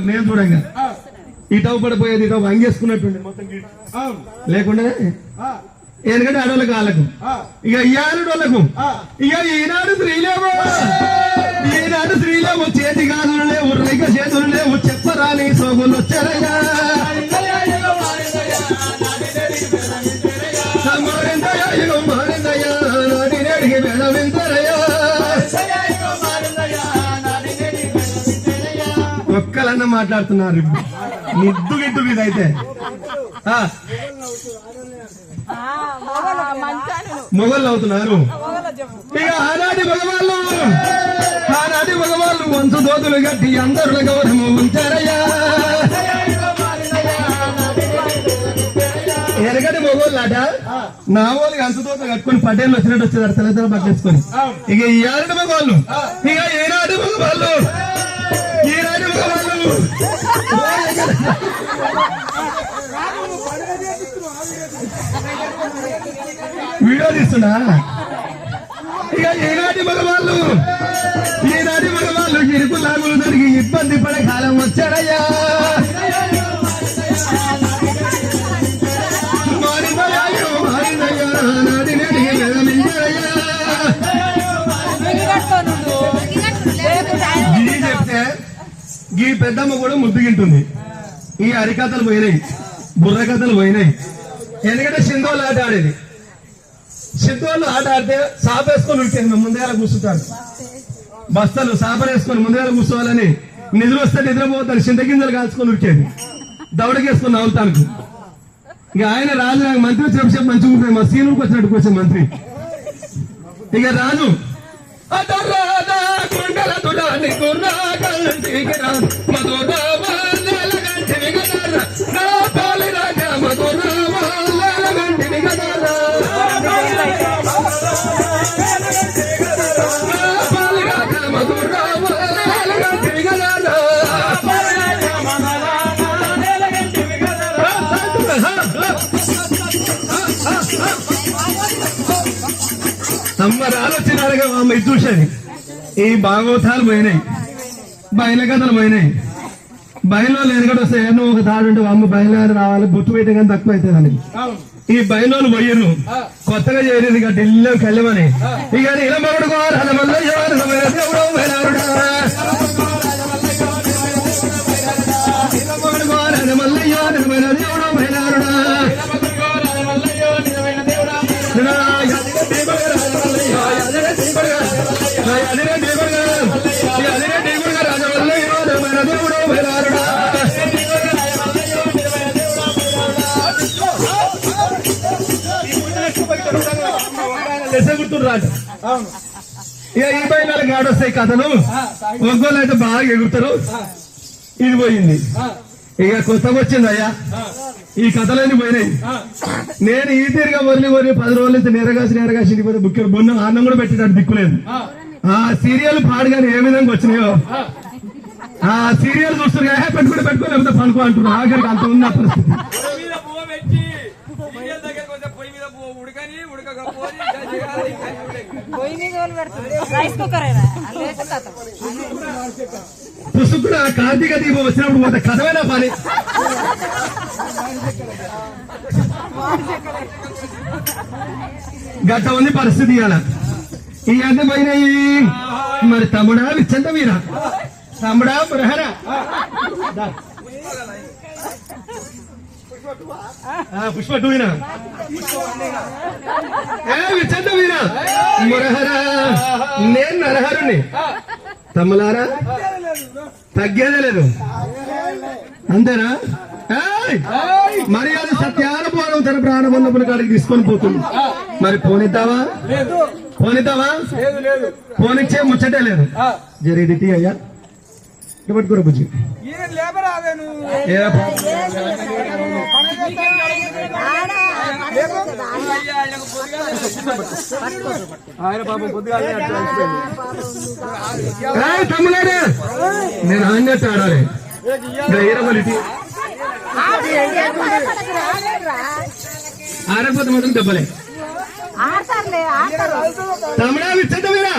నేను చూడంగా ఇటవు పడిపోయేది ఇటవు అంగేసుకున్నట్టుండే మొత్తం లేకుండా ఎందుకంటే ఆడవాళ్ళకు వాళ్ళకు ఇక ఇయ్యారుడోళ్ళకు ఇక ఈనాడు స్త్రీలేమో చేతి గాజులు లేవు రైక చేతులు లేవు చెప్పరాని సోగులు వచ్చారయ్యా ఒక్కలన్నా మాట్లాడుతున్నారు నిద్దు గిట్టు ఇదైతే మొగళ్ళు అవుతున్నారు ఇక ఆనాటి మగవాళ్ళు వంశ దోతులు గట్టి అందరుల గౌరవం ఉంచారయ్యా ఎరగటి మొగోళ్ళాట నా వాళ్ళకి అంతదోత కట్టుకొని పటేళ్ళు వచ్చినట్టు వచ్చేదారు తెల్లతెల్ల పట్టేసుకొని ఇక ఈ ఆనాటి మగవాళ్ళు ఇక ఈనాటి మగవాళ్ళు వీడియో తీస్తున్నా ఇక ఈనాటి మగవాళ్ళు ఇరుకు లాగులు దొరికి ఇబ్బంది పడే కాలం వచ్చారయ్యా చెప్తే ఈ పెద్దమ్మ కూడా ముద్దుగింటుంది ఈ అరికథలు పోయినాయి బుర్ర కథలు పోయినాయి ఎందుకంటే సింధోళ్ళు ఆట ఆడేది సింధోళ్ళు ఆట ఆడితే సాపేసుకొని ఉరికేది ముందేలా కూర్చుంటారు బస్తాలు సాపనేసుకొని ముందేలా కూర్చోవాలని నిద్ర వస్తే నిద్రపోతాను చింతగింజలు కాల్చుకొని ఉరికేది దౌడకేసుకొని నవ్వుతానికి ఇక ఆయన రాజు నాకు మంత్రి వచ్చినప్పుడు మంచిగా ఉంటుంది మా సీనుకు వచ్చినట్టు వచ్చే మంత్రి ఇక రాజు తమ్మరు ఆలోచనగా అమ్మ ఇది చూసేది ఈ భాగవతాలు పోయినాయి బయల కథలు పోయినాయి బయలో ఎనకటి వస్తే ఏమో ఒక తాడు ఉంటే అమ్మ బయలు రావాలి బొట్టు పెట్టే కానీ తక్కువ అవుతుంది దానికి ఈ బయలు పోయారు కొత్తగా చేరేది ఇక ఢిల్లీలో కళ్ళమని ఇక నిలబడు గుర్తురాడు ఇక 24 ఆడొస్తాయి కథలు ఒంగోలు అయితే బాగా ఎగురుతారు ఇది పోయింది ఇక కొత్తగా వచ్చింది అయ్యా ఈ కథలన్నీ పోయినాయి నేను ఈ తీరుగా వదిలి 10 రోజుల నుంచి నేరగాసి ఇంటిపోతే బుక్కెడు బొన్న అన్నం కూడా పెట్టేటట్టు దిక్కులేదు ఆ సీరియల్ పాడుగానే ఏ విధంగా వచ్చినాయో ఆ సీరియల్ చూస్తున్నా పెట్టుకోలేకపోతే పనుకో అంటున్నారు ఆఖరికి అంత ఉన్న పరిస్థితి పుసుకుడు కార్తీక దీపం వచ్చినప్పుడు పోతే కథమైనా పని గట్ట ఉంది పరిస్థితి ఇవాళ ఈ అన్ని పోయినాయి మరి తమ్ముడా విచ్చంత మీరా తమ్ముడా ప్రహరా పుష్ప 2 విచ్చంత మీరా మురహరా నేను నరహరుని తమ్ములారా తగ్గేదే లేదు అంతేనా మరి అది సత్యాన పోవడం తన ప్రాణం ఉన్నప్పుడు కాడికి తీసుకొని పోతుంది మరి పోనిద్దావా పోనిచ్చే ముచ్చటే లేదు జరిగితే అయ్యా పట్టుకోరా బుజ్జి ఆయన పాపం పొద్దుగా తమ్ములాడే నేను అన్నట్టు ఆడాలి ఆడపోతే మాత్రం దెబ్బలే తమ్ముడా విచ్చంత మీరా